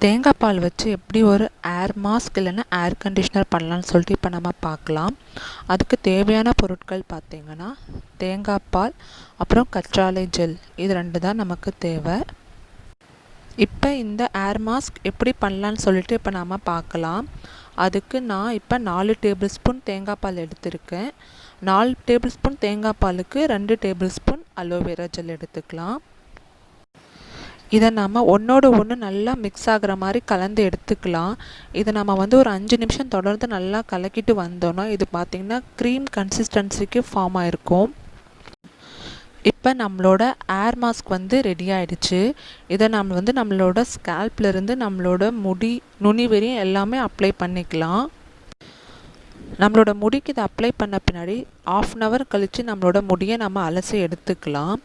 தேங்காய் பால் வச்சு எப்படி ஒரு ஏர் மாஸ்க் இல்லைன்னா ஏர் கண்டிஷ்னர் பண்ணலான்னு சொல்லிட்டு இப்போ நம்ம பார்க்கலாம். அதுக்கு தேவையான பொருட்கள் பார்த்திங்கன்னா தேங்காய் பால், அப்புறம் கற்றாழை ஜெல், இது 2 தான் நமக்கு தேவை. இப்போ இந்த ஏர் மாஸ்க் எப்படி பண்ணலான்னு சொல்லிட்டு இப்போ நாம் பார்க்கலாம். அதுக்கு நான் இப்போ 4 டேபிள் ஸ்பூன் தேங்காய் பால் எடுத்திருக்கேன். 4 டேபிள் ஸ்பூன் தேங்காய் பாலுக்கு 2 டேபிள் ஸ்பூன் அலோவேரா ஜெல் எடுத்துக்கலாம். இதை நம்ம ஒன்றோடு ஒன்று நல்லா மிக்ஸ் ஆகிற மாதிரி கலந்து எடுத்துக்கலாம். இதை நம்ம ஒரு 5 நிமிஷம் தொடர்ந்து நல்லா கலக்கிட்டு வந்தோன்னா இது பார்த்திங்கன்னா க்ரீம் கன்சிஸ்டன்சிக்கு ஃபார்ம் ஆகிருக்கும். இப்போ நம்மளோட ஏர் மாஸ்க் ரெடி ஆகிடுச்சு. இதை நம்ம நம்மளோட ஸ்கேல்ப்லேருந்து நம்மளோட முடி நுனி வரையும் எல்லாமே அப்ளை பண்ணிக்கலாம். நம்மளோட முடிக்கு இதை அப்ளை பண்ண பின்னாடி 1/2 hour கழித்து நம்மளோட முடியை நம்ம அலசி எடுத்துக்கலாம்.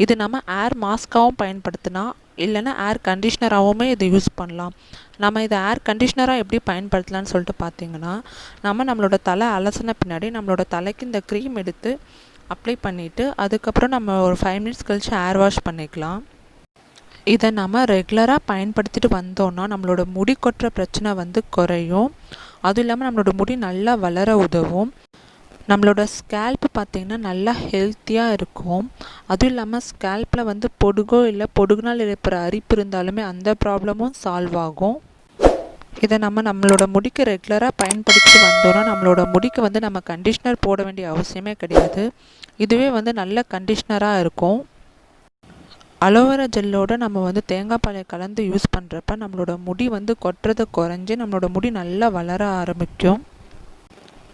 இது நம்ம ஏர் மாஸ்காகவும் பயன்படுத்தினா இல்லைன்னா ஏர் கண்டிஷ்னராகவுமே இது யூஸ் பண்ணலாம். நம்ம இதை ஏர் கண்டிஷ்னராக எப்படி பயன்படுத்தலான்னு சொல்லிட்டு பார்த்திங்கன்னா நம்மளோட தலை அலசின பின்னாடி நம்மளோட தலைக்கு இந்த க்ரீம் எடுத்து அப்ளை பண்ணிவிட்டு அதுக்கப்புறம் நம்ம ஒரு 5 minutes கழித்து ஏர் வாஷ் பண்ணிக்கலாம். இதை நம்ம ரெகுலராக பயன்படுத்திட்டு வந்தோன்னா நம்மளோட முடி கொட்டுற பிரச்சனை குறையும். அதுவும் இல்லாமல் நம்மளோட முடி நல்லா வளர உதவும். நம்மளோட ஸ்கேல்ப்பு பார்த்திங்கன்னா நல்லா ஹெல்த்தியாக இருக்கும். அதுவும் இல்லாமல் ஸ்கேல்ப்பில் பொடுகோ இல்லை பொடுகுனால் இருக்கிற அரிப்பு இருந்தாலுமே அந்த ப்ராப்ளமும் சால்வ் ஆகும். இதை நம்மளோட முடிக்கு ரெகுலராக பயன்படுத்தி வந்தோன்னா நம்மளோட முடிக்கு நம்ம கண்டிஷ்னர் போட வேண்டிய அவசியமே கிடையாது. இதுவே நல்ல கண்டிஷ்னராக இருக்கும். அலோவேரா ஜெல்லோடு நம்ம தேங்காய் பாலை கலந்து யூஸ் பண்ணுறப்ப நம்மளோட முடி கொட்டுறது குறைஞ்சி நம்மளோட முடி நல்லா வளர ஆரம்பிக்கும்.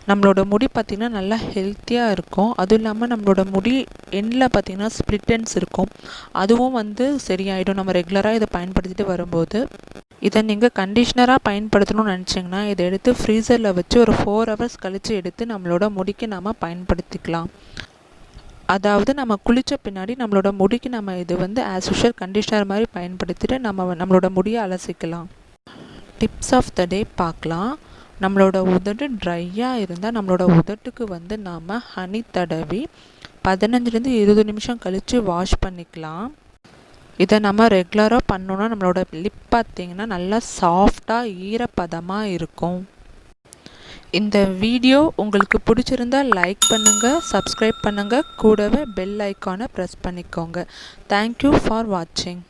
நம்மளோட முடி பார்த்திங்கன்னா நல்லா ஹெல்த்தியாக இருக்கும். அதுவும் இல்லாமல் நம்மளோட முடி எண்ணில் பார்த்திங்கன்னா ஸ்ப்ளிட் எண்ட்ஸ் இருக்கும். அதுவும் சரியாயிடும் நம்ம ரெகுலராக இதை பயன்படுத்திட்டு வரும்போது. இதை நீங்கள் கண்டிஷ்னராக பயன்படுத்தணும்னு நினச்சிங்கன்னா இதை எடுத்து ஃப்ரீசரில் வச்சு ஒரு 4 hours கழித்து எடுத்து நம்மளோட முடிக்கு நம்ம பயன்படுத்திக்கலாம். அதாவது நம்ம குளித்த பின்னாடி நம்மளோட முடிக்கு நம்ம இது ஆஸ் யூஷுவல் கண்டிஷ்னர் மாதிரி பயன்படுத்திட்டு நம்மளோட முடியை அலசிக்கலாம். டிப்ஸ் ஆஃப் த டே பார்க்கலாம். நம்மளோட உதடு ட்ரையாக இருந்தால் நம்மளோட உதட்டுக்கு நாம் ஹனி தடவி 15-20 நிமிஷம் கழித்து வாஷ் பண்ணிக்கலாம். இதை நம்ம ரெகுலராக பண்ணோன்னா நம்மளோட லிப் பார்த்திங்கன்னா நல்லா சாஃப்டாக ஈரப்பதமாக இருக்கும். இந்த வீடியோ உங்களுக்கு பிடிச்சிருந்தால் லைக் பண்ணுங்கள், சப்ஸ்கிரைப் பண்ணுங்கள், கூடவே பெல் ஐக்கானை ப்ரெஸ் பண்ணிக்கோங்க. தேங்க்யூ ஃபார் வாட்சிங்.